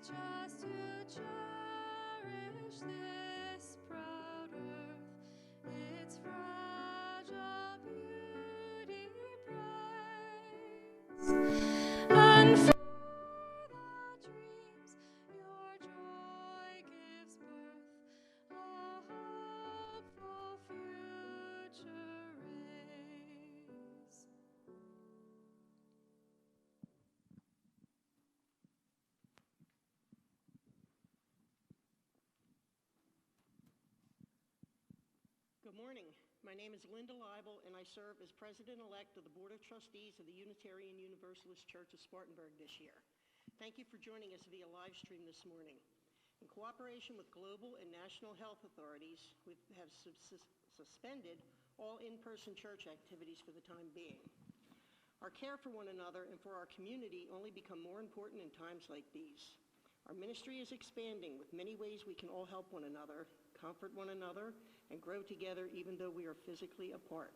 Good morning. My name is Linda Leibel, and I serve as President-elect of the Board of Trustees of the Unitarian Universalist Church of Spartanburg this year. Thank you for joining us via live stream this morning. In cooperation with global and national health authorities, we have suspended all in-person church activities for the time being. Our care for one another and for our community only become more important in times like these. Our ministry is expanding with many ways we can all help one another, comfort one another, and grow together even though we are physically apart.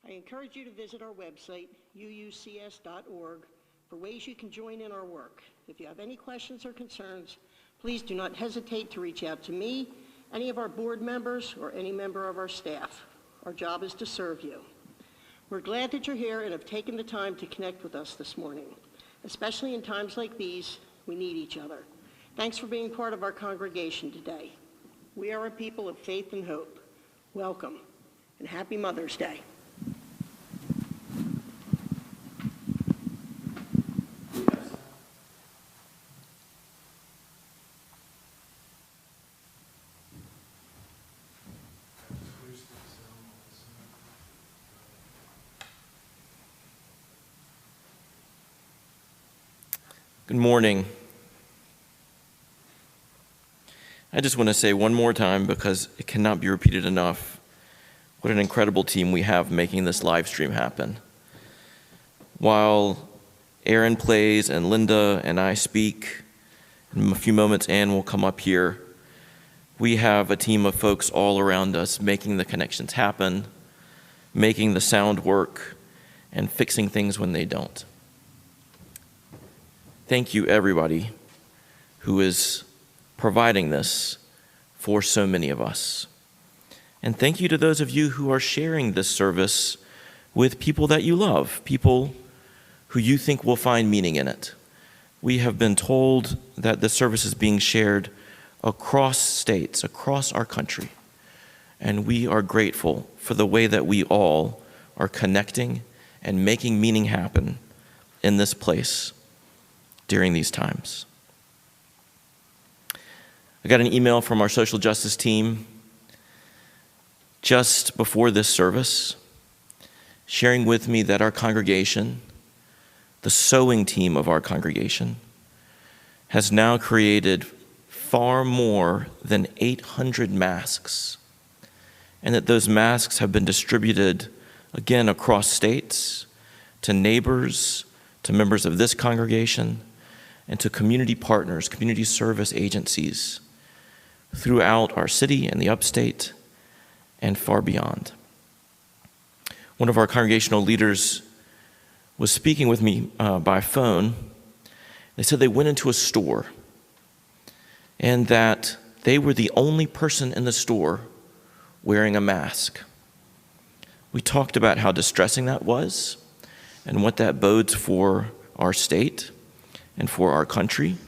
I encourage you to visit our website, uucs.org, for ways you can join in our work. If you have any questions or concerns, please do not hesitate to reach out to me, any of our board members, or any member of our staff. Our job is to serve you. We're glad that you're here and have taken the time to connect with us this morning. Especially in times like these, we need each other. Thanks for being part of our congregation today. We are a people of faith and hope. Welcome, and happy Mother's Day. Good morning. I just want to say one more time, because it cannot be repeated enough, what an incredible team we have making this live stream happen. While Aaron plays and Linda and I speak, in a few moments Ann will come up here, we have a team of folks all around us making the connections happen, making the sound work, and fixing things when they don't. Thank you, everybody who is providing this for so many of us. And thank you to those of you who are sharing this service with people that you love, people who you think will find meaning in it. We have been told that this service is being shared across states, across our country, and we are grateful for the way that we all are connecting and making meaning happen in this place during these times. I got an email from our social justice team just before this service, sharing with me that our congregation, the sewing team of our congregation, has now created far more than 800 masks, and that those masks have been distributed again across states, to neighbors, to members of this congregation, and to community partners, community service agencies throughout our city and the upstate and far beyond. One of our congregational leaders was speaking with me by phone. They said they went into a store and that they were the only person in the store wearing a mask. We talked about how distressing that was and what that bodes for our state and for our country.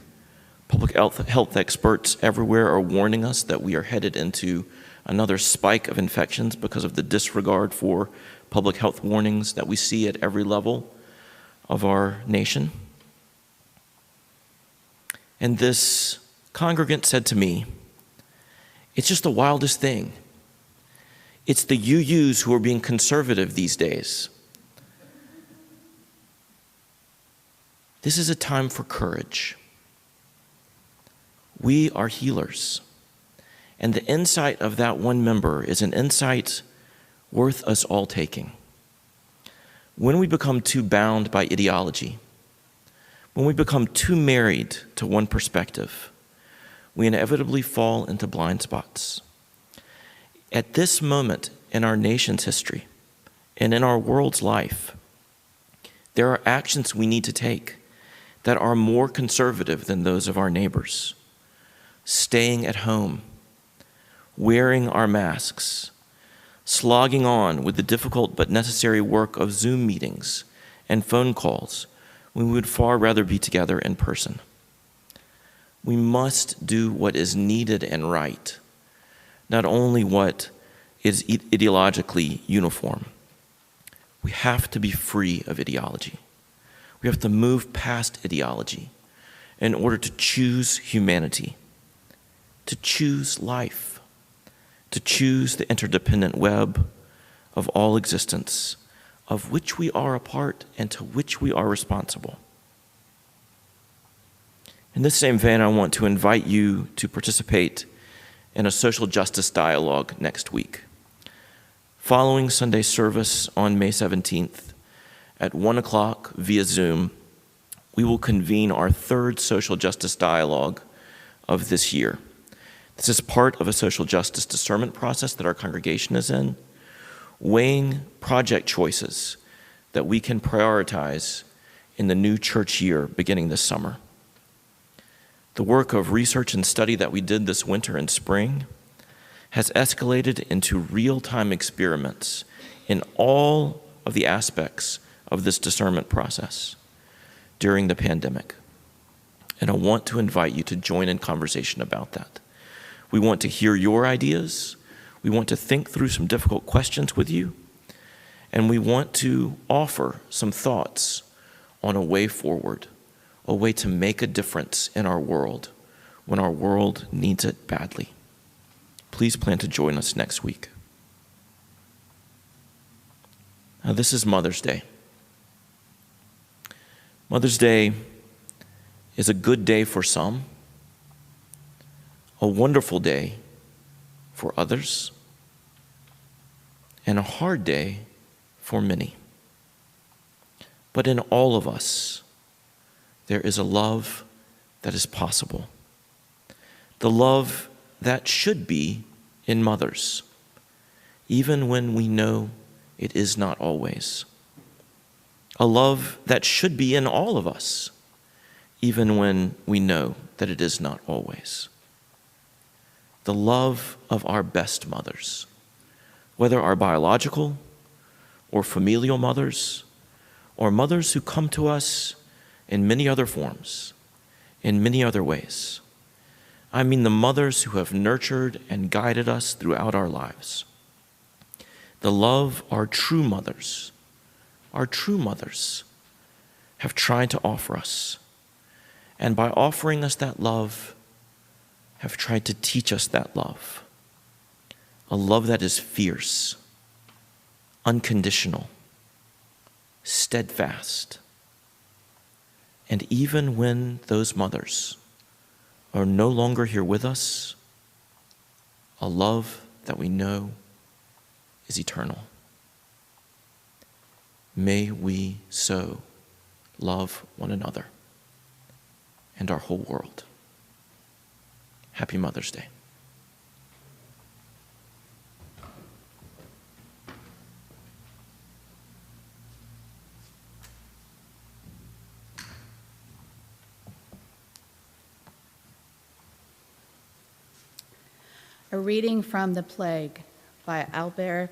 Public health experts everywhere are warning us that we are headed into another spike of infections because of the disregard for public health warnings that we see at every level of our nation. And this congregant said to me, "It's just the wildest thing. It's the UUs who are being conservative these days. This is a time for courage. We are healers." And the insight of that one member is an insight worth us all taking. When we become too bound by ideology, when we become too married to one perspective, we inevitably fall into blind spots. At this moment in our nation's history and in our world's life, there are actions we need to take that are more conservative than those of our neighbors, staying at home, wearing our masks, slogging on with the difficult but necessary work of Zoom meetings and phone calls when we would far rather be together in person. We must do what is needed and right, not only what is ideologically uniform. We have to be free of ideology. We have to move past ideology in order to choose humanity, to choose life, to choose the interdependent web of all existence, of which we are a part and to which we are responsible. In this same vein, I want to invite you to participate in a social justice dialogue next week. Following Sunday service on May 17th at 1 o'clock via Zoom, we will convene our third social justice dialogue of this year. This is part of a social justice discernment process that our congregation is in, weighing project choices that we can prioritize in the new church year beginning this summer. The work of research and study that we did this winter and spring has escalated into real-time experiments in all of the aspects of this discernment process during the pandemic. And I want to invite you to join in conversation about that. We want to hear your ideas. We want to think through some difficult questions with you. And we want to offer some thoughts on a way forward, a way to make a difference in our world when our world needs it badly. Please plan to join us next week. Now, this is Mother's Day. Mother's Day is a good day for some, a wonderful day for others, and a hard day for many. But in all of us, there is a love that is possible. The love that should be in mothers, even when we know it is not always. A love that should be in all of us, even when we know that it is not always. The love of our best mothers, whether our biological or familial mothers, or mothers who come to us in many other forms, in many other ways. I mean the mothers who have nurtured and guided us throughout our lives. The love our true mothers have tried to offer us. And by offering us that love, have tried to teach us that love. A love that is fierce, unconditional, steadfast. And even when those mothers are no longer here with us, a love that we know is eternal. May we so love one another and our whole world. Happy Mother's Day. A reading from The Plague by Albert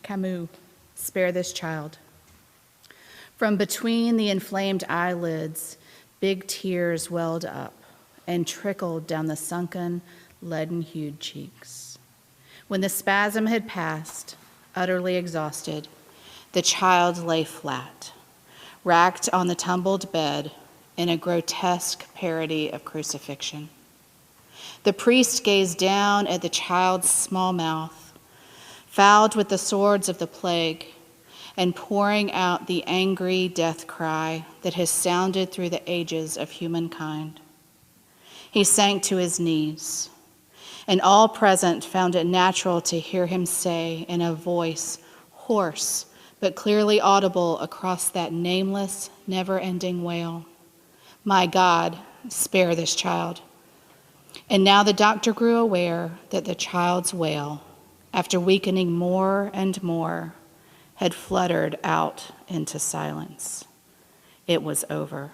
Camus, Spare This Child. From between the inflamed eyelids, big tears welled up and trickled down the sunken, leaden-hued cheeks. When the spasm had passed, utterly exhausted, the child lay flat, racked on the tumbled bed in a grotesque parody of crucifixion. The priest gazed down at the child's small mouth, fouled with the swords of the plague, and pouring out the angry death cry that has sounded through the ages of humankind. He sank to his knees, and all present found it natural to hear him say in a voice hoarse but clearly audible across that nameless, never-ending wail, "My God, spare this child." And now the doctor grew aware that the child's wail, after weakening more and more, had fluttered out into silence. It was over.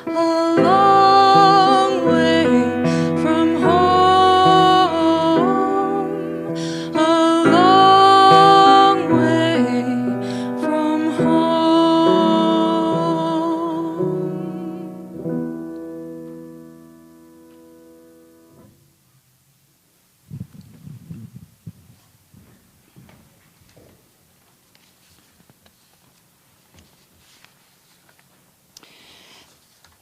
a long way from home, a long way from home.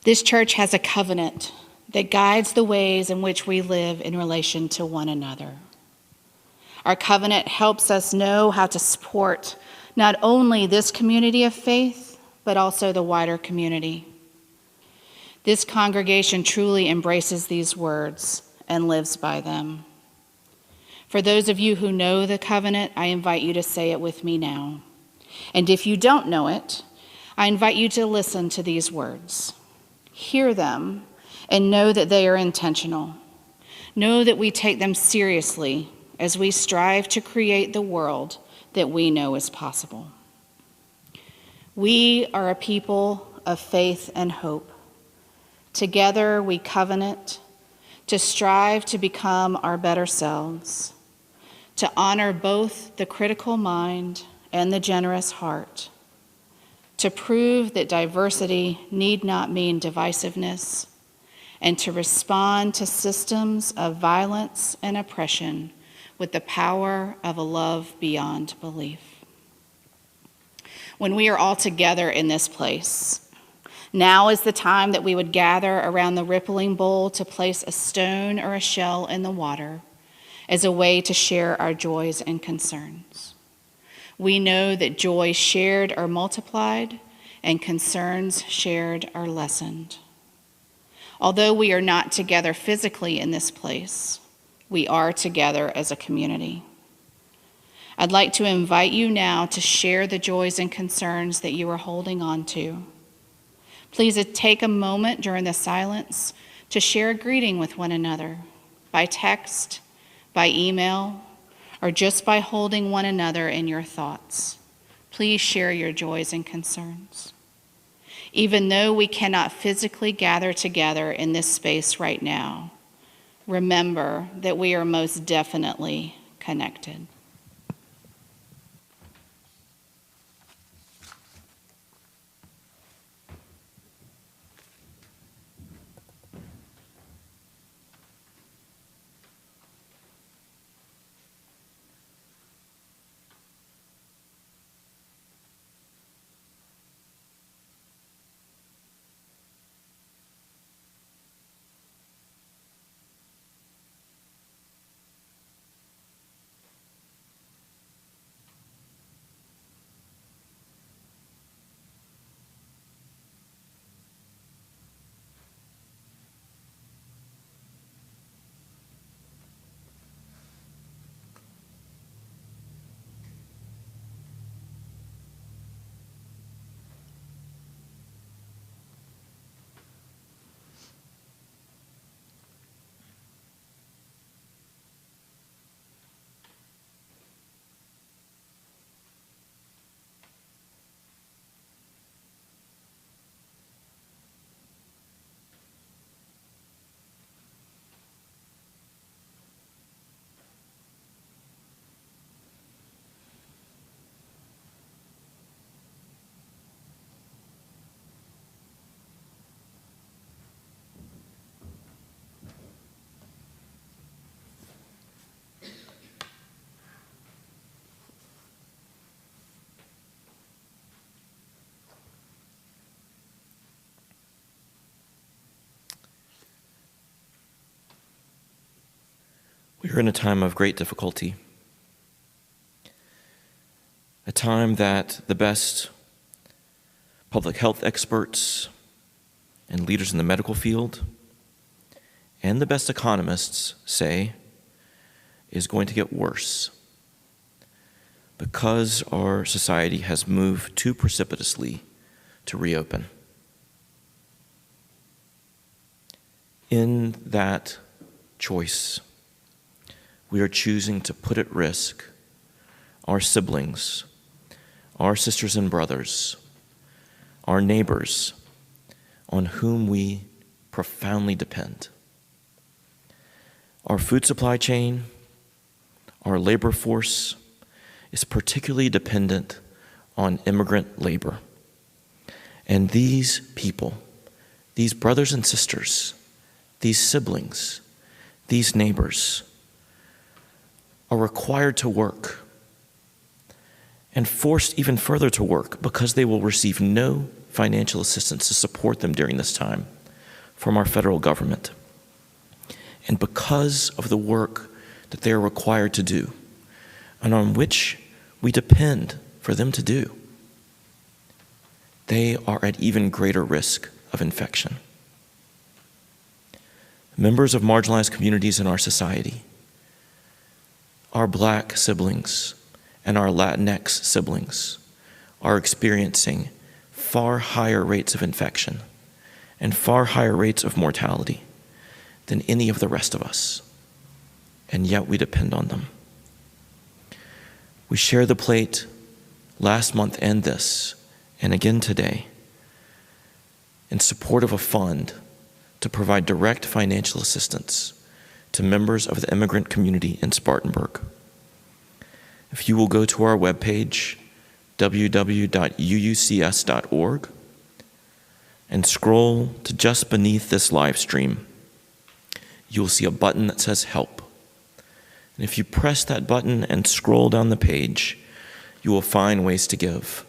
This church has a covenant that guides the ways in which we live in relation to one another. Our covenant helps us know how to support not only this community of faith, but also the wider community. This congregation truly embraces these words and lives by them. For those of you who know the covenant, I invite you to say it with me now. And if you don't know it, I invite you to listen to these words. Hear them and know that they are intentional. Know that we take them seriously as we strive to create the world that we know is possible. We are a people of faith and hope. Together we covenant to strive to become our better selves, to honor both the critical mind and the generous heart, to prove that diversity need not mean divisiveness, and to respond to systems of violence and oppression with the power of a love beyond belief. When we are all together in this place, now is the time that we would gather around the rippling bowl to place a stone or a shell in the water as a way to share our joys and concerns. We know that joys shared are multiplied and concerns shared are lessened. Although we are not together physically in this place, we are together as a community. I'd like to invite you now to share the joys and concerns that you are holding on to. Please take a moment during the silence to share a greeting with one another by text, by email, or just by holding one another in your thoughts. Please share your joys and concerns. Even though we cannot physically gather together in this space right now, remember that we are most definitely connected. We are in a time of great difficulty, a time that the best public health experts and leaders in the medical field and the best economists say is going to get worse because our society has moved too precipitously to reopen. In that choice, we are choosing to put at risk our siblings, our sisters and brothers, our neighbors, on whom we profoundly depend. Our food supply chain, our labor force, is particularly dependent on immigrant labor. And these people, these brothers and sisters, these siblings, these neighbors, are required to work and forced even further to work because they will receive no financial assistance to support them during this time from our federal government. And because of the work that they are required to do and on which we depend for them to do, they are at even greater risk of infection. Members of marginalized communities in our society, our Black siblings and our Latinx siblings, are experiencing far higher rates of infection and far higher rates of mortality than any of the rest of us, and yet we depend on them. We share the plate last month and this, and again today, in support of a fund to provide direct financial assistance to members of the immigrant community in Spartanburg. If you will go to our webpage, www.uucs.org, and scroll to just beneath this live stream, you will see a button that says Help. And if you press that button and scroll down the page, you will find ways to give,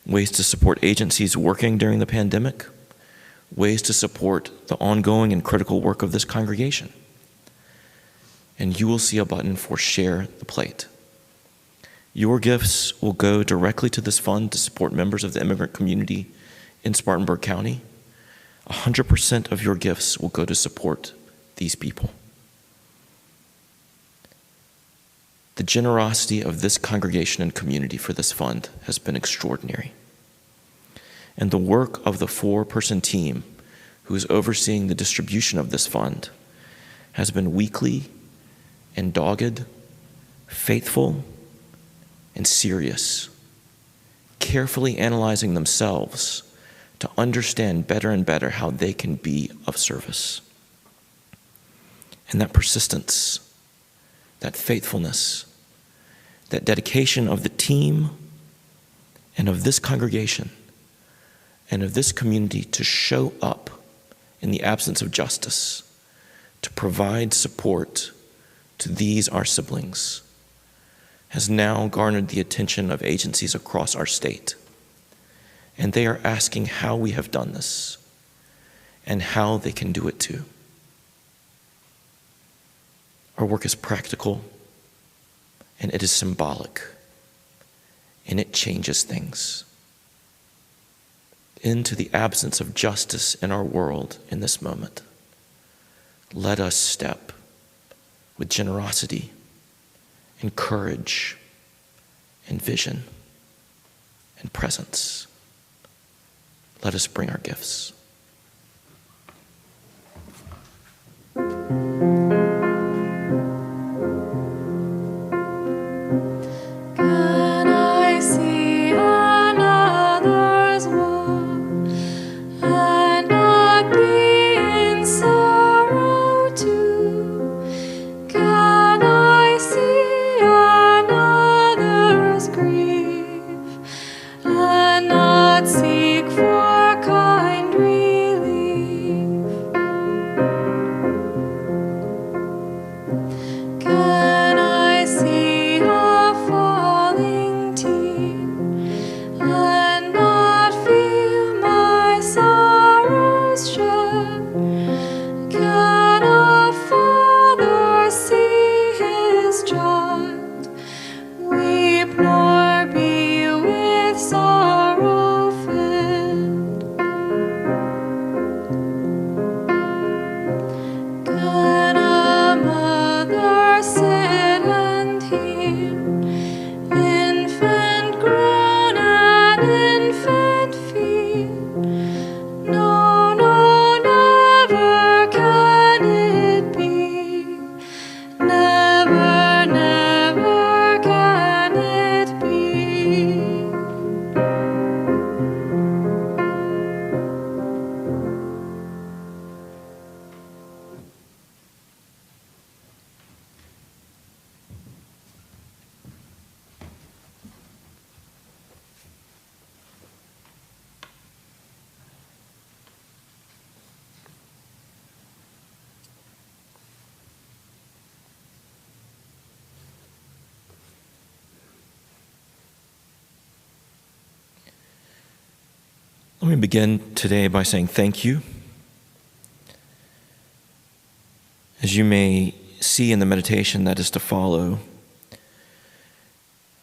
ways to support agencies working during the pandemic, ways to support the ongoing and critical work of this congregation. And you will see a button for Share the Plate. Your gifts will go directly to this fund to support members of the immigrant community in Spartanburg County. 100% of your gifts will go to support these people. The generosity of this congregation and community for this fund has been extraordinary. And the work of the 4-person team who is overseeing the distribution of this fund has been weekly and dogged, faithful and serious, carefully analyzing themselves to understand better and better how they can be of service. And that persistence, that faithfulness, that dedication of the team and of this congregation and of this community to show up in the absence of justice, to provide support to these, our siblings, has now garnered the attention of agencies across our state. And they are asking how we have done this and how they can do it too. Our work is practical and it is symbolic and it changes things. Into the absence of justice in our world in this moment, let us step with generosity and courage and vision and presence. Let us bring our gifts. Can I see another's woe and not be in sorrow too? Can I see another's grief and not seek for kind relief? Let me begin today by saying thank you. As you may see in the meditation that is to follow,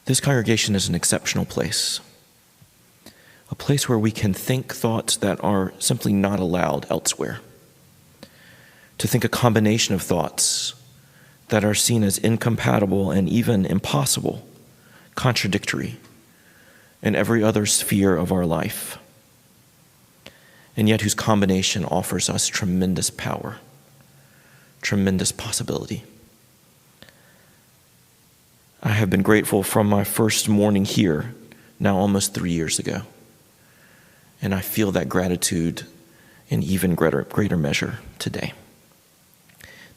this congregation is an exceptional place. A place where we can think thoughts that are simply not allowed elsewhere. To think a combination of thoughts that are seen as incompatible and even impossible, contradictory in every other sphere of our life, and yet whose combination offers us tremendous power, tremendous possibility. I have been grateful from my first morning here, now almost 3 years ago, and I feel that gratitude in even greater measure today.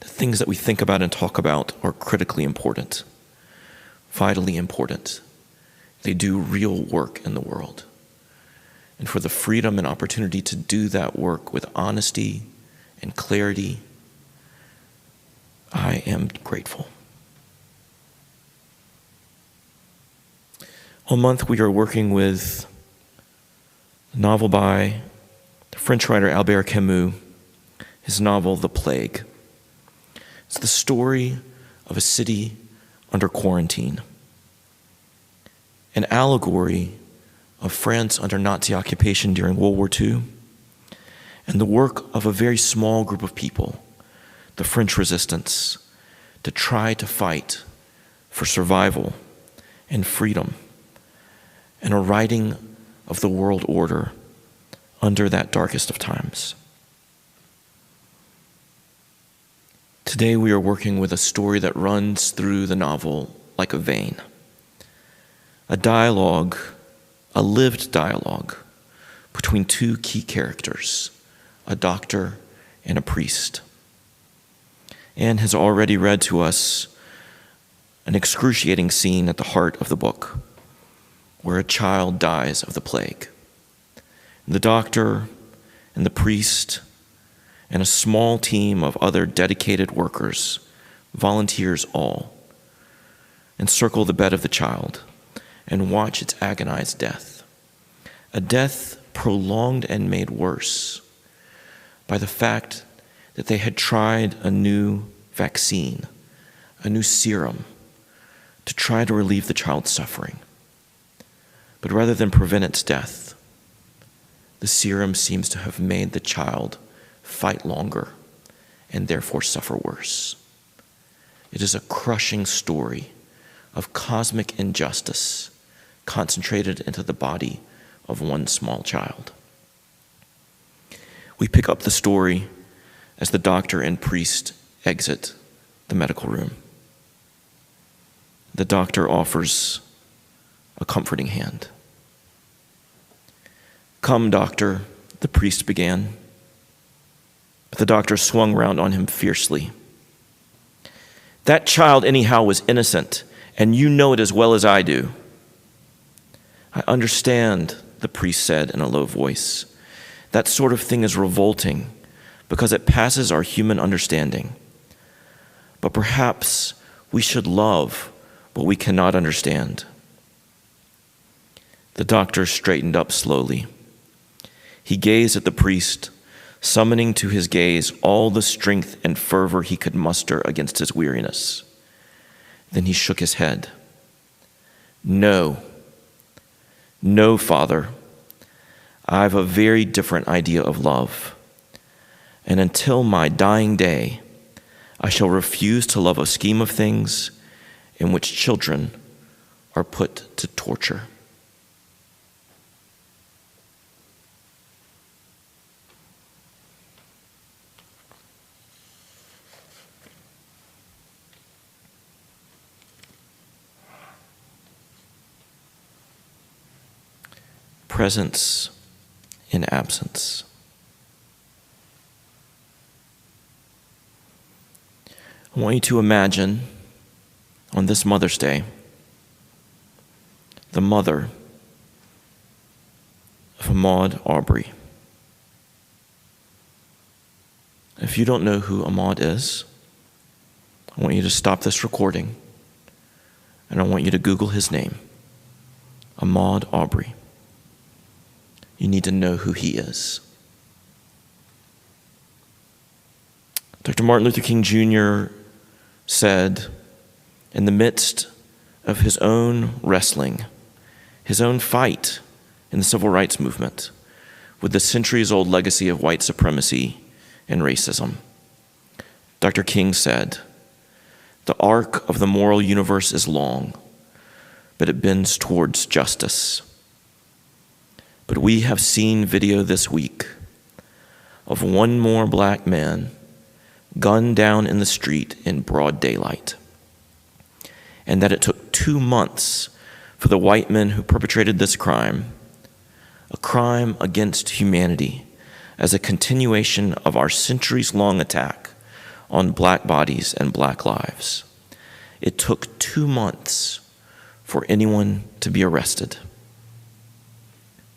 The things that we think about and talk about are critically important, vitally important. They do real work in the world. And for the freedom and opportunity to do that work with honesty and clarity, I am grateful. All month we are working with a novel by the French writer Albert Camus, his novel The Plague. It's the story of a city under quarantine, an allegory of France under Nazi occupation during World War II, and the work of a very small group of people, the French resistance, to try to fight for survival and freedom, and a righting of the world order under that darkest of times. Today we are working with a story that runs through the novel like a vein, a dialogue, a lived dialogue between two key characters, a doctor and a priest. Anne has already read to us an excruciating scene at the heart of the book, where a child dies of the plague. The doctor and the priest and a small team of other dedicated workers, volunteers all, encircle the bed of the child and watch its agonized death. A death prolonged and made worse by the fact that they had tried a new vaccine, a new serum, to try to relieve the child's suffering. But rather than prevent its death, the serum seems to have made the child fight longer and therefore suffer worse. It is a crushing story of cosmic injustice concentrated into the body of one small child. We pick up the story as the doctor and priest exit the medical room. The doctor offers a comforting hand. "Come, doctor," the priest began, but the doctor swung round on him fiercely. "That child anyhow was innocent, and you know it as well as I do." "I understand," the priest said in a low voice. "That sort of thing is revolting because it passes our human understanding. But perhaps we should love what we cannot understand." The doctor straightened up slowly. He gazed at the priest, summoning to his gaze all the strength and fervor he could muster against his weariness. Then he shook his head. No, Father. I've a very different idea of love. And until my dying day, I shall refuse to love a scheme of things in which children are put to torture." Presence in absence. I want you to imagine on this Mother's Day, the mother of Ahmaud Arbery. If you don't know who Ahmaud is, I want you to stop this recording and I want you to Google his name, Ahmaud Arbery. You need to know who he is. Dr. Martin Luther King Jr. said, in the midst of his own wrestling, his own fight in the civil rights movement with the centuries-old legacy of white supremacy and racism, Dr. King said, "The arc of the moral universe is long, but it bends towards justice. But we have seen video this week of one more black man gunned down in the street in broad daylight, and that it took 2 months for the white men who perpetrated this crime, a crime against humanity, as a continuation of our centuries-long attack on black bodies and black lives. It took 2 months for anyone to be arrested.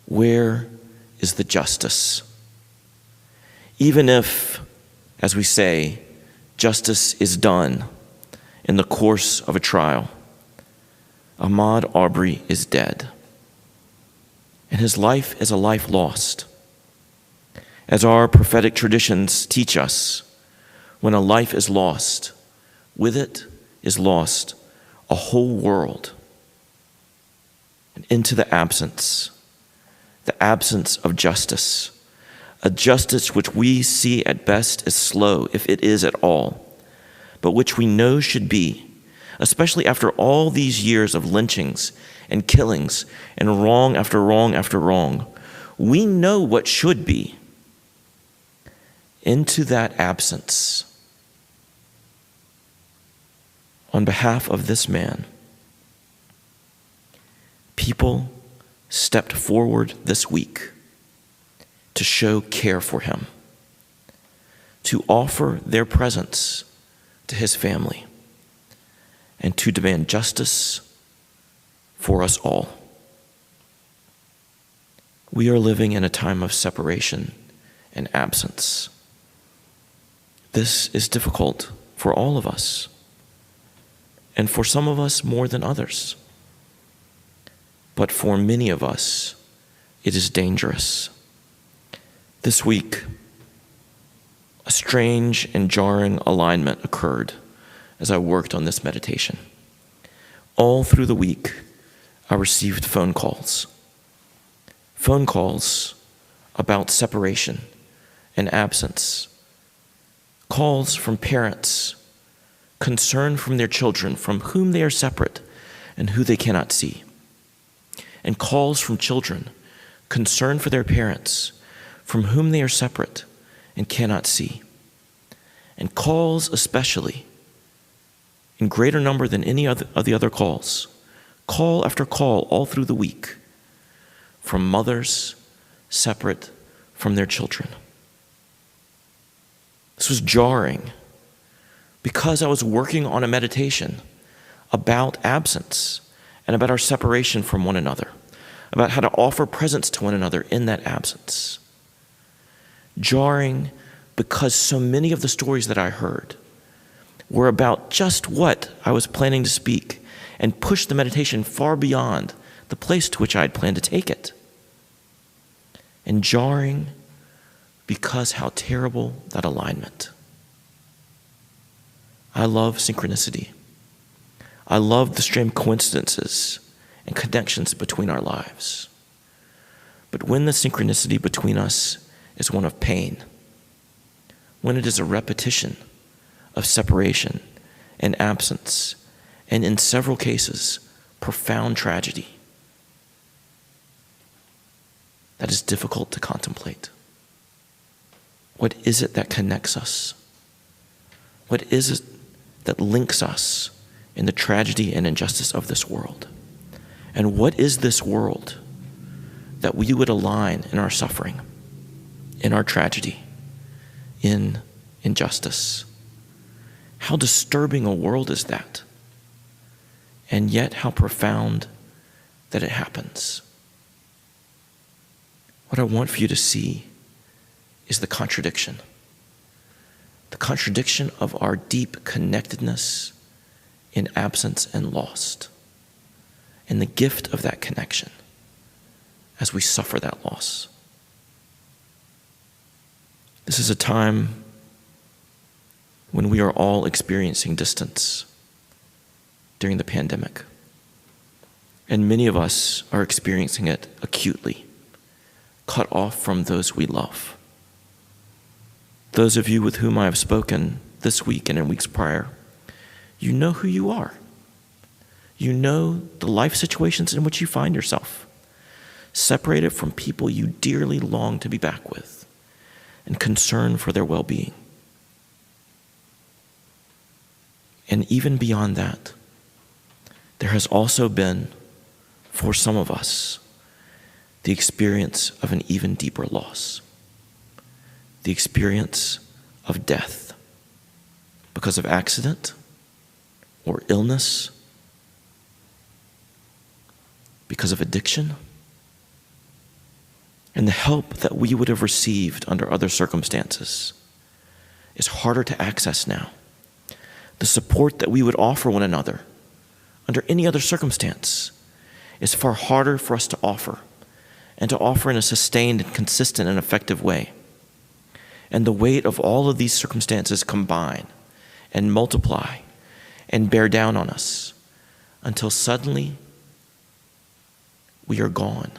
Where is the justice? Even if, as we say, justice is done in the course of a trial, Ahmaud Arbery is dead, and his life is a life lost. As our prophetic traditions teach us, when a life is lost, with it is lost a whole world. And into the absence of justice, a justice which we see at best as slow, if it is at all, but which we know should be, especially after all these years of lynchings and killings and wrong after wrong after wrong. We know what should be. Into that absence, on behalf of this man, people stepped forward this week to show care for him, to offer their presence to his family, and to demand justice for us all. We are living in a time of separation and absence. This is difficult for all of us, and for some of us more than others. But for many of us, it is dangerous. This week, a strange and jarring alignment occurred as I worked on this meditation. All through the week, I received phone calls about separation and absence, calls from parents concerned from their children from whom they are separate and who they cannot see, and calls from children concerned for their parents from whom they are separate and cannot see, and calls especially, in greater number than any of the other calls, call after call all through the week, from mothers separate from their children. This was jarring because I was working on a meditation about absence and about our separation from one another, about how to offer presence to one another in that absence. Jarring because so many of the stories that I heard were about just what I was planning to speak and pushed the meditation far beyond the place to which I had planned to take it. And jarring because how terrible that alignment. I love synchronicity. I love the strange coincidences and connections between our lives. But when the synchronicity between us is one of pain, when it is a repetition of separation and absence, and in several cases, profound tragedy, that is difficult to contemplate. What is it that connects us? What is it that links us in the tragedy and injustice of this world? And what is this world that we would align in our suffering, in our tragedy, in injustice? How disturbing a world is that? And yet how profound that it happens. What I want for you to see is the contradiction of our deep connectedness in absence and lost, and the gift of that connection as we suffer that loss. This is a time when we are all experiencing distance during the pandemic. And many of us are experiencing it acutely, cut off from those we love. Those of you with whom I have spoken this week and in weeks prior, you know who you are. You know the life situations in which you find yourself, separated from people you dearly long to be back with, and concerned for their well-being. And even beyond that, there has also been, for some of us, the experience of an even deeper loss, the experience of death because of accident or illness, because of addiction. And the help that we would have received under other circumstances is harder to access now. The support that we would offer one another under any other circumstance is far harder for us to offer, and to offer in a sustained and consistent and effective way. And the weight of all of these circumstances combine and multiply and bear down on us until suddenly we are gone.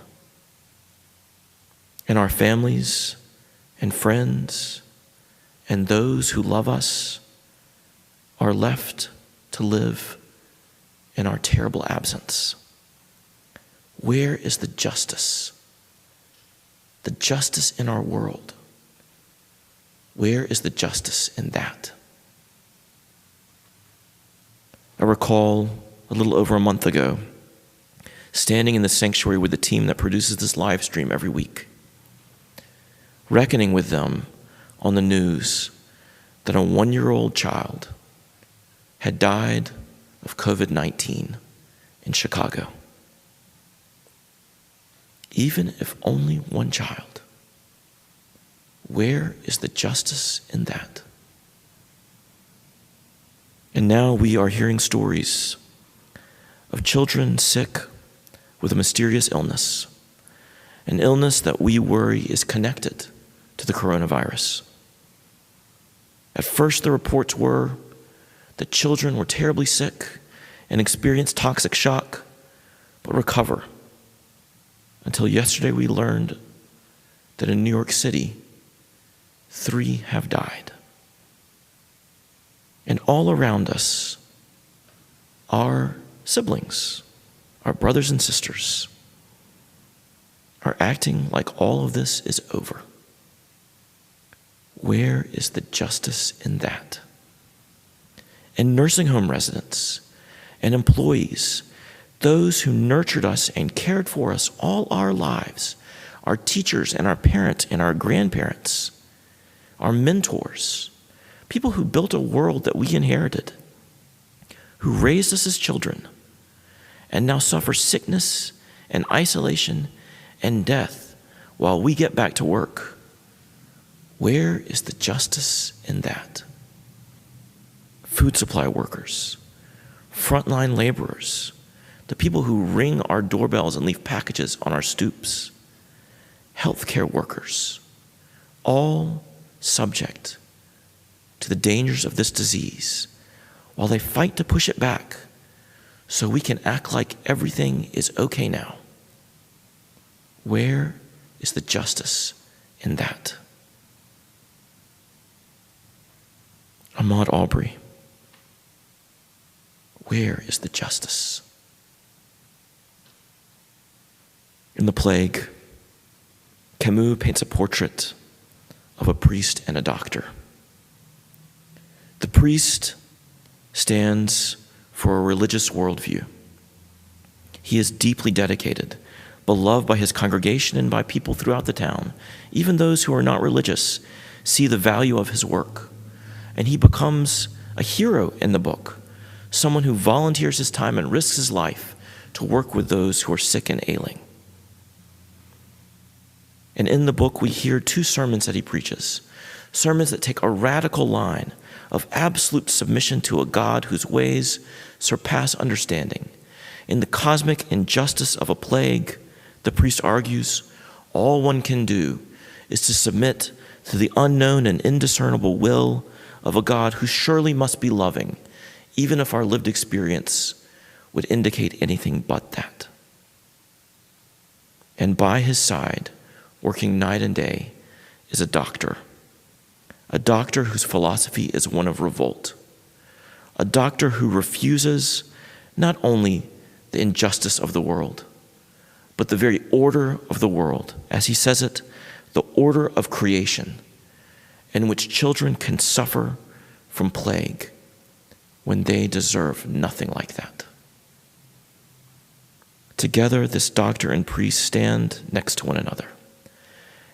And our families and friends and those who love us are left to live in our terrible absence. Where is the justice? The justice in our world. Where is the justice in that? I recall a little over a month ago, standing in the sanctuary with the team that produces this live stream every week, reckoning with them on the news that a 1-year-old child had died of COVID-19 in Chicago. Even if only one child, where is the justice in that? And now we are hearing stories of children sick with a mysterious illness, an illness that we worry is connected to the coronavirus. At first, the reports were that children were terribly sick and experienced toxic shock, but recover. Until yesterday, we learned that in New York City, 3 have died. And all around us, our siblings, our brothers and sisters, are acting like all of this is over. Where is the justice in that? And nursing home residents and employees, those who nurtured us and cared for us all our lives, our teachers and our parents and our grandparents, our mentors, people who built a world that we inherited, who raised us as children, and now suffer sickness and isolation and death while we get back to work. Where is the justice in that? Food supply workers, frontline laborers, the people who ring our doorbells and leave packages on our stoops, healthcare workers, all subject to the dangers of this disease while they fight to push it back so we can act like everything is okay now. Where is the justice in that? Ahmaud Arbery, where is the justice? In The Plague, Camus paints a portrait of a priest and a doctor. The priest stands for a religious worldview. He is deeply dedicated, beloved by his congregation and by people throughout the town. Even those who are not religious see the value of his work. And he becomes a hero in the book, someone who volunteers his time and risks his life to work with those who are sick and ailing. And in the book, we hear 2 sermons that he preaches, sermons that take a radical line of absolute submission to a God whose ways surpass understanding. In the cosmic injustice of a plague, the priest argues, all one can do is to submit to the unknown and indiscernible will of a God who surely must be loving, even if our lived experience would indicate anything but that. And by his side, working night and day, is a doctor whose philosophy is one of revolt, a doctor who refuses not only the injustice of the world, but the very order of the world, as he says it, the order of creation, in which children can suffer from plague when they deserve nothing like that. Together, this doctor and priest stand next to one another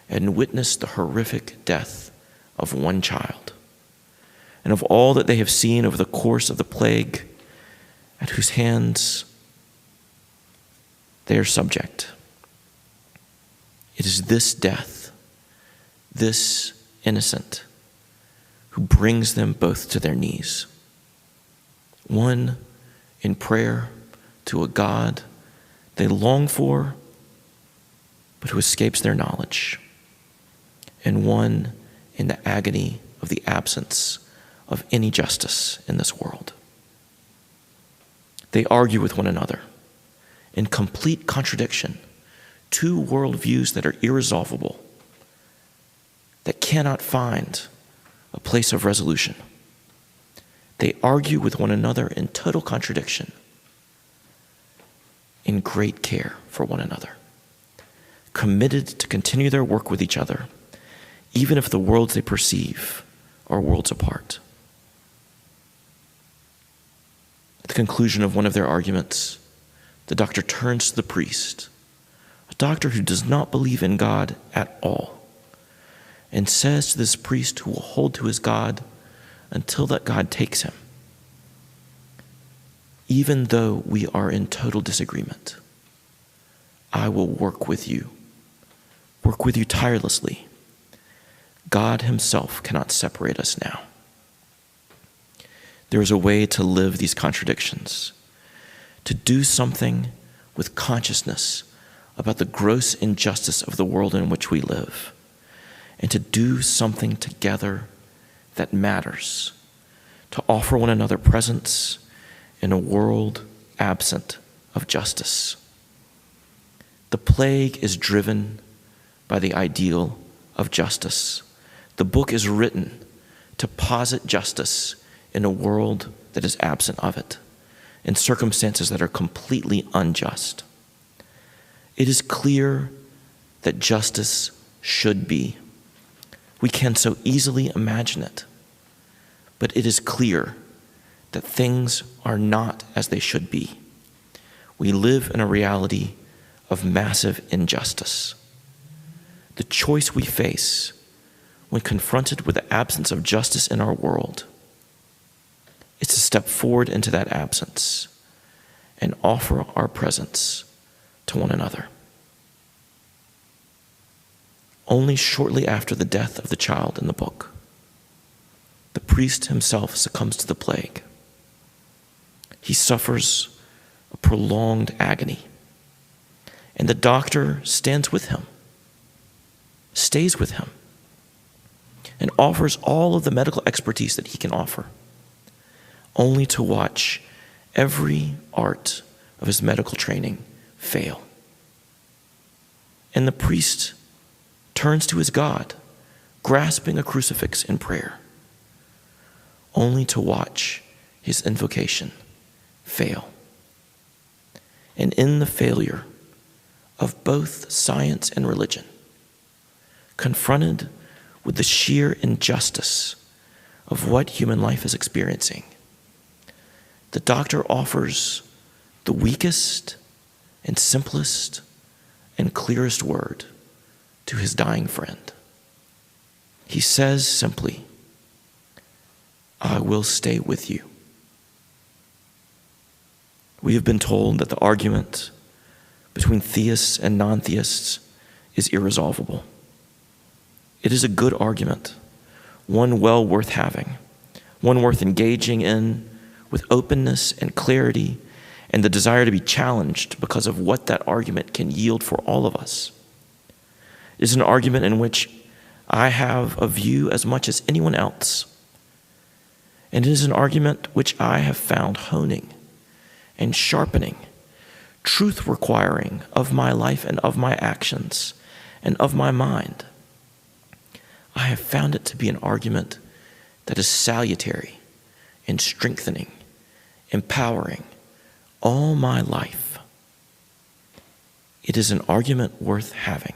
and witness the horrific death of one child, and of all that they have seen over the course of the plague at whose hands they are subject. It is this death, this innocent, who brings them both to their knees. One in prayer to a God they long for, but who escapes their knowledge, and one in the agony of the absence of any justice in this world. They argue with one another in complete contradiction, two worldviews that are irresolvable, that cannot find a place of resolution. They argue with one another in total contradiction, in great care for one another, committed to continue their work with each other, even if the worlds they perceive are worlds apart. At the conclusion of one of their arguments, the doctor turns to the priest, a doctor who does not believe in God at all, and says to this priest who will hold to his God until that God takes him, even though we are in total disagreement, I will work with you tirelessly. God himself cannot separate us now. There is a way to live these contradictions, to do something with consciousness about the gross injustice of the world in which we live, and to do something together that matters, to offer one another presents in a world absent of justice. The plague is driven by the ideal of justice. The book is written to posit justice in a world that is absent of it, in circumstances that are completely unjust. It is clear that justice should be. We can so easily imagine it, but it is clear that things are not as they should be. We live in a reality of massive injustice. The choice we face when confronted with the absence of justice in our world is to step forward into that absence and offer our presence to one another. Only shortly after the death of the child in the book, the priest himself succumbs to the plague. He suffers a prolonged agony, and the doctor stands with him, stays with him, and offers all of the medical expertise that he can offer, only to watch every art of his medical training fail. And the priest turns to his God, grasping a crucifix in prayer, only to watch his invocation fail. And in the failure of both science and religion, confronted with the sheer injustice of what human life is experiencing, the doctor offers the weakest and simplest and clearest word to his dying friend. He says simply, I will stay with you. We have been told that the argument between theists and non-theists is irresolvable. It is a good argument, one well worth having, one worth engaging in with openness and clarity and the desire to be challenged because of what that argument can yield for all of us. It is an argument in which I have a view as much as anyone else. And it is an argument which I have found honing and sharpening, truth requiring of my life and of my actions and of my mind. I have found it to be an argument that is salutary and strengthening, empowering all my life. It is an argument worth having,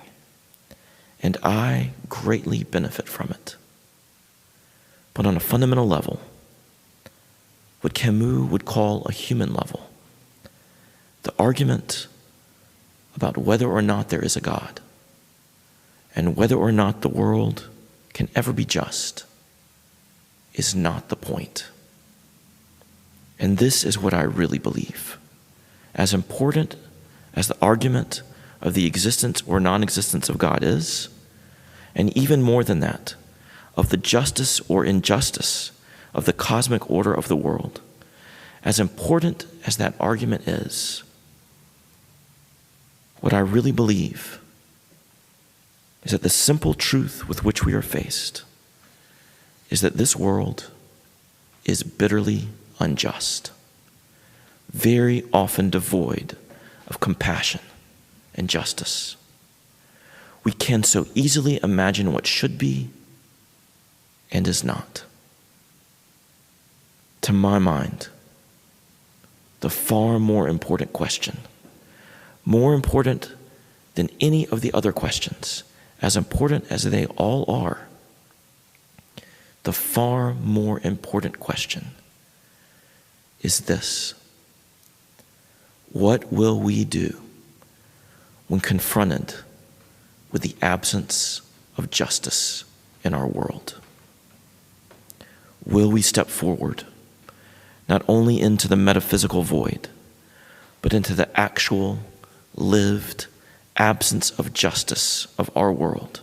and I greatly benefit from it. But on a fundamental level, what Camus would call a human level, the argument about whether or not there is a God and whether or not the world can ever be just is not the point. And this is what I really believe. As important as the argument of the existence or non-existence of God is, and even more than that, of the justice or injustice of the cosmic order of the world, as important as that argument is, what I really believe is that the simple truth with which we are faced is that this world is bitterly unjust, very often devoid of compassion and justice. We can so easily imagine what should be and is not. To my mind, the far more important question, more important than any of the other questions, as important as they all are, the far more important question is this: what will we do when confronted with the absence of justice in our world? Will we step forward, not only into the metaphysical void, but into the actual, lived absence of justice of our world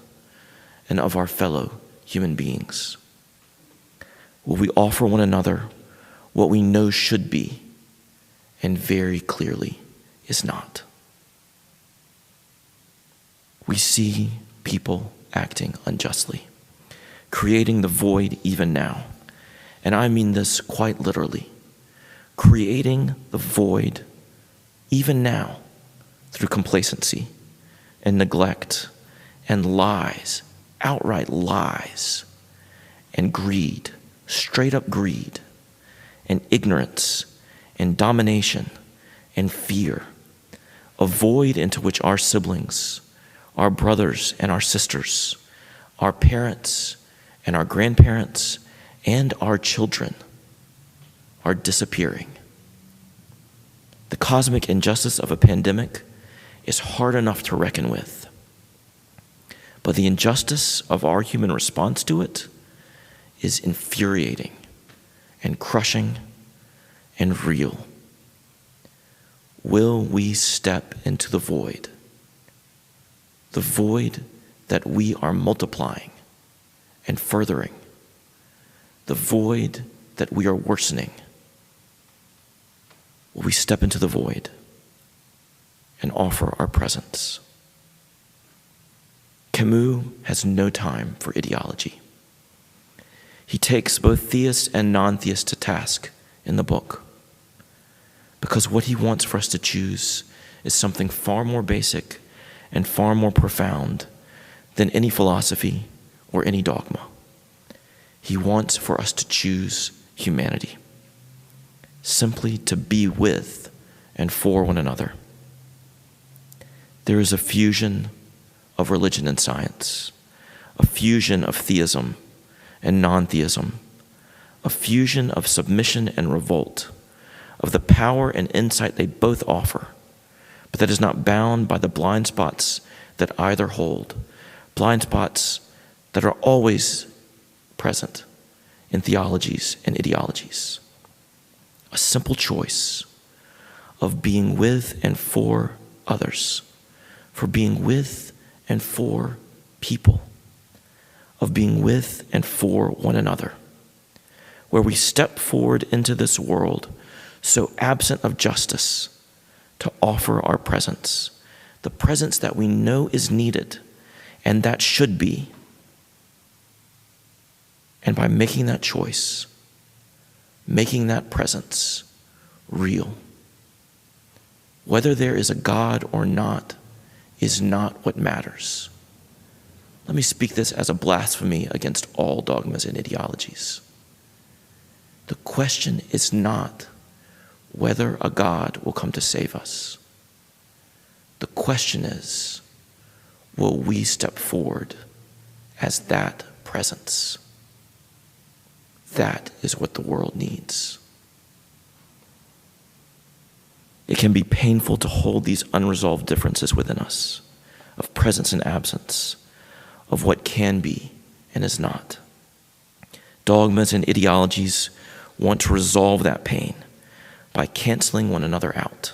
and of our fellow human beings? Will we offer one another what we know should be and very clearly is not? We see people acting unjustly, creating the void even now. And I mean this quite literally, creating the void even now through complacency and neglect and lies, outright lies, and greed, straight up greed, and ignorance and domination and fear, a void into which our siblings, our brothers and our sisters, our parents and our grandparents and our children are disappearing. The cosmic injustice of a pandemic is hard enough to reckon with, but the injustice of our human response to it is infuriating and crushing and real. Will we step into the void that we are multiplying and furthering, the void that we are worsening? Will we step into the void and offer our presence? Camus has no time for ideology. He takes both theists and non-theists to task in the book, because what he wants for us to choose is something far more basic and far more profound than any philosophy or any dogma. He wants for us to choose humanity, simply to be with and for one another. There is a fusion of religion and science, a fusion of theism and non-theism, a fusion of submission and revolt, of the power and insight they both offer, but that is not bound by the blind spots that either hold, blind spots that are always present in theologies and ideologies. A simple choice of being with and for others, for being with and for people, of being with and for one another, where we step forward into this world so absent of justice to offer our presence, the presence that we know is needed and that should be, And by making that choice, making that presence real, whether there is a God or not is not what matters. Let me speak this as a blasphemy against all dogmas and ideologies. The question is not whether a God will come to save us. The question is, will we step forward as that presence? That is what the world needs. It can be painful to hold these unresolved differences within us, of presence and absence, of what can be and is not. Dogmas and ideologies want to resolve that pain by canceling one another out.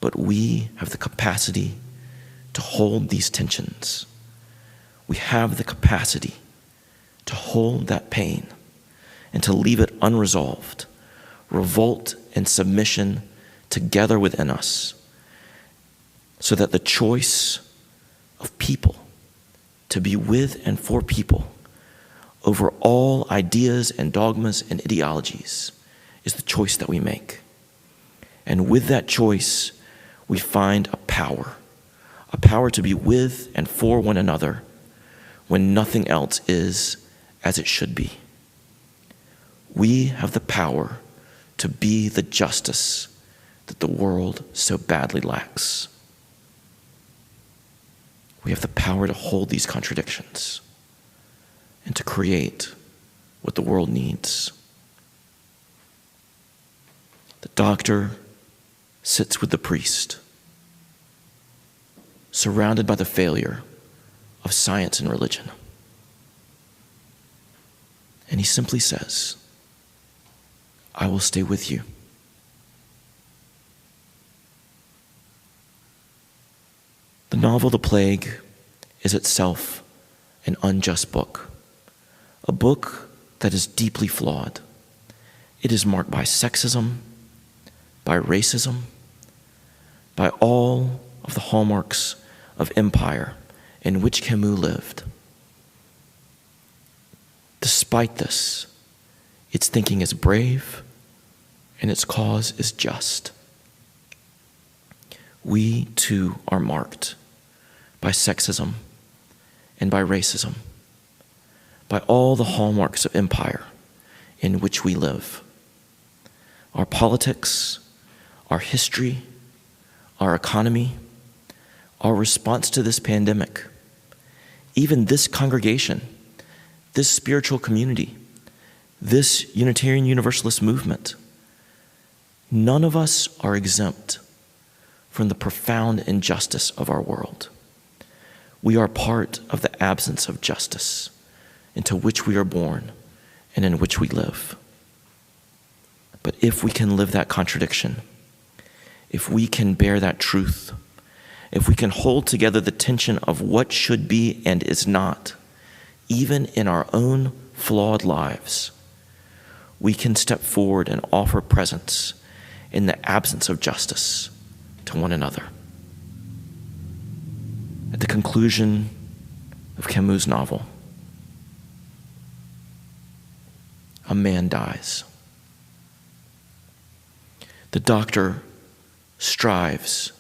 But we have the capacity to hold these tensions. We have the capacity to hold that pain and to leave it unresolved, revolt and submission together within us, so that the choice of people to be with and for people over all ideas and dogmas and ideologies is the choice that we make. And with that choice, we find a power to be with and for one another when nothing else is as it should be. We have the power to be the justice that the world so badly lacks. We have the power to hold these contradictions and to create what the world needs. The doctor sits with the priest, surrounded by the failure of science and religion. And he simply says, I will stay with you. The novel The Plague is itself an unjust book, a book that is deeply flawed. It is marked by sexism, by racism, by all of the hallmarks of empire in which Camus lived. Despite this, its thinking is brave and its cause is just. We too are marked by sexism and by racism, by all the hallmarks of empire in which we live. Our politics, our history, our economy, our response to this pandemic, even this congregation, this spiritual community, this Unitarian Universalist movement, none of us are exempt from the profound injustice of our world. We are part of the absence of justice into which we are born and in which we live. But if we can live that contradiction, if we can bear that truth, if we can hold together the tension of what should be and is not, even in our own flawed lives, we can step forward and offer presence in the absence of justice to one another. At the conclusion of Camus' novel, a man dies. The doctor strives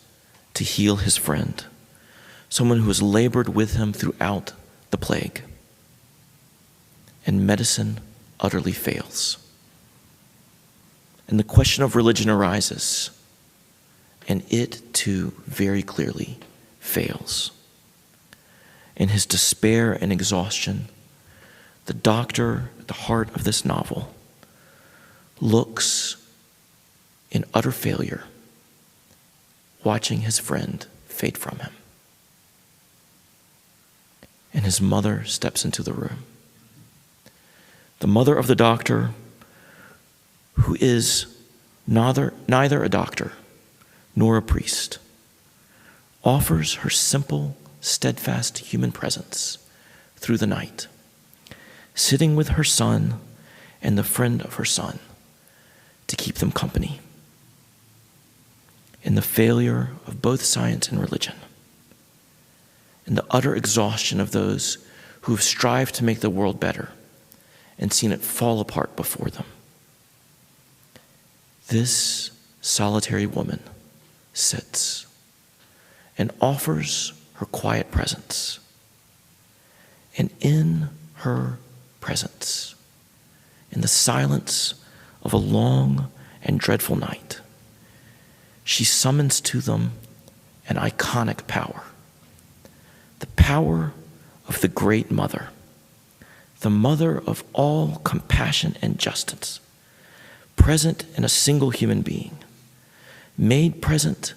to heal his friend, someone who has labored with him throughout the plague. And medicine utterly fails. And the question of religion arises, and it too very clearly fails. In his despair and exhaustion, the doctor at the heart of this novel looks in utter failure, watching his friend fade from him. And his mother steps into the room. The mother of the doctor, who is neither a doctor nor a priest, offers her simple, steadfast human presence through the night, sitting with her son and the friend of her son to keep them company. In the failure of both science and religion, in the utter exhaustion of those who have strived to make the world better and seen it fall apart before them. This solitary woman sits and offers her quiet presence. And in her presence, in the silence of a long and dreadful night, she summons to them an iconic power, the power of the Great Mother, the mother of all compassion and justice, present in a single human being, made present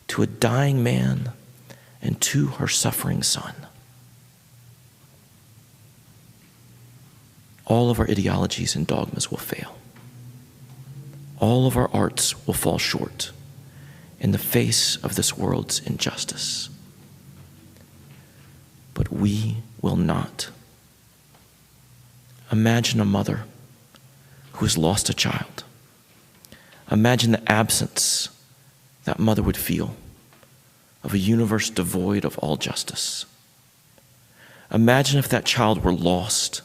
to a dying man and to her suffering son. All of our ideologies and dogmas will fail. All of our arts will fall short in the face of this world's injustice. But we will not. Imagine a mother who has lost a child. Imagine the absence that mother would feel of a universe devoid of all justice. Imagine if that child were lost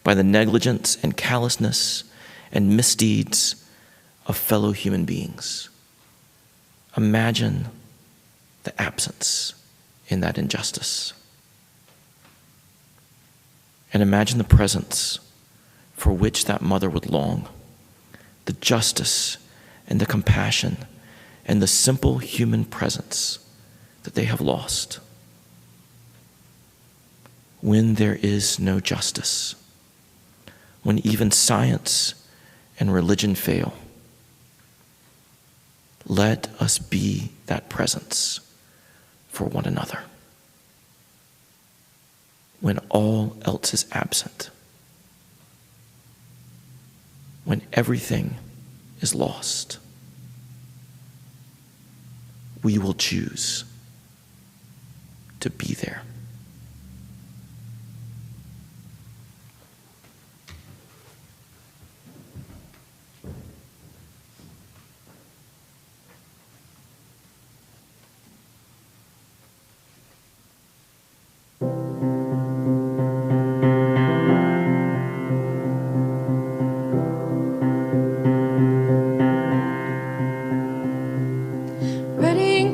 by the negligence and callousness and misdeeds of fellow human beings. Imagine the absence in that injustice. And imagine the presence for which that mother would long, the justice and the compassion and the simple human presence that they have lost. When there is no justice, when even science and religion fail, let us be that presence for one another. When all else is absent, when everything is lost, we will choose to be there.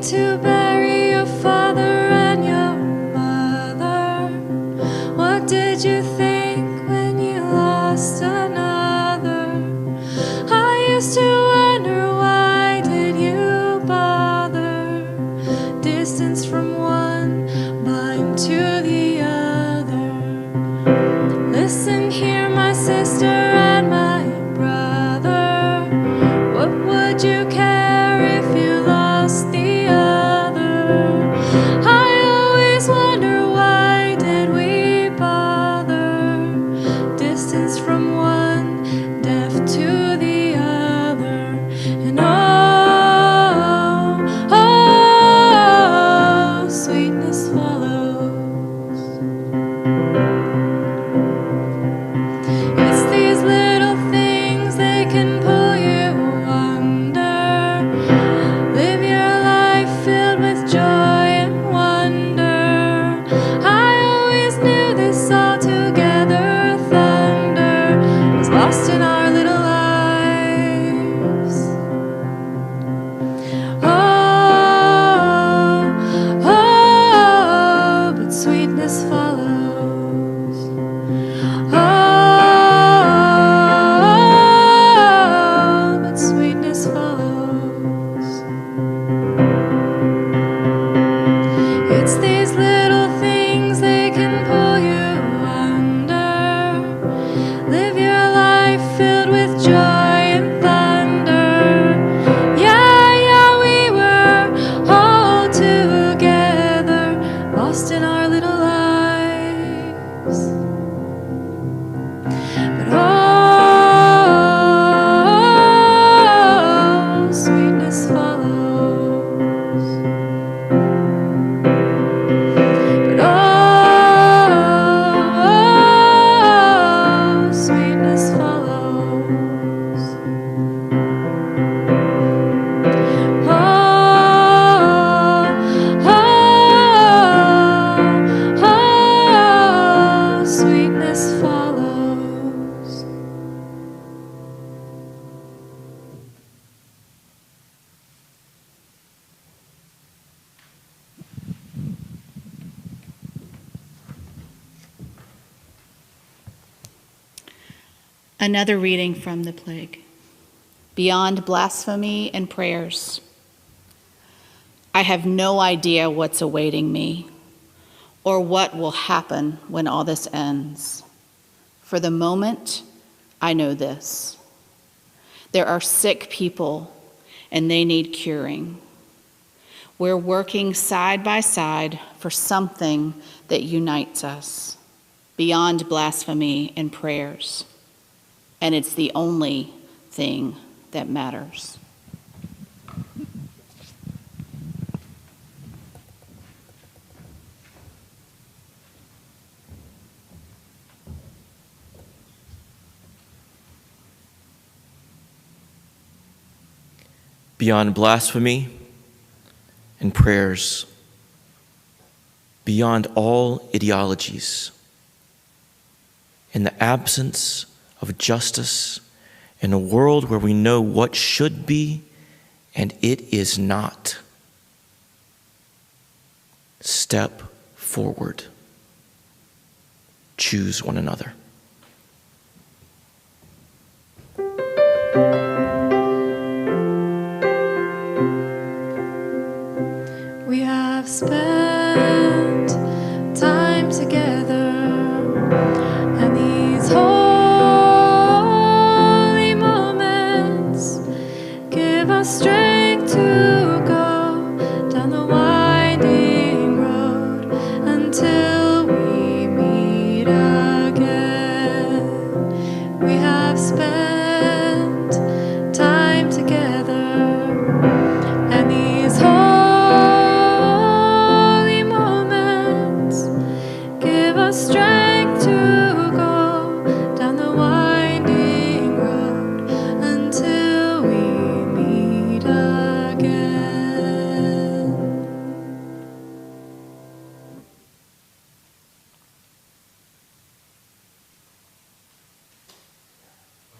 To bury your father and your mother. What did you think when you lost another? I used to wonder, why did you bother? Distance from one, blind to the other. Listen here, my sister and my brother. What would you care if you lost the Another reading from the plague. Beyond blasphemy and prayers. I have no idea what's awaiting me or what will happen when all this ends. For the moment, I know this. There are sick people and they need curing. We're working side by side for something that unites us beyond blasphemy and prayers. And it's the only thing that matters. Beyond blasphemy and prayers, beyond all ideologies, in the absence of justice, in a world where we know what should be and it is not, step forward. Choose one another.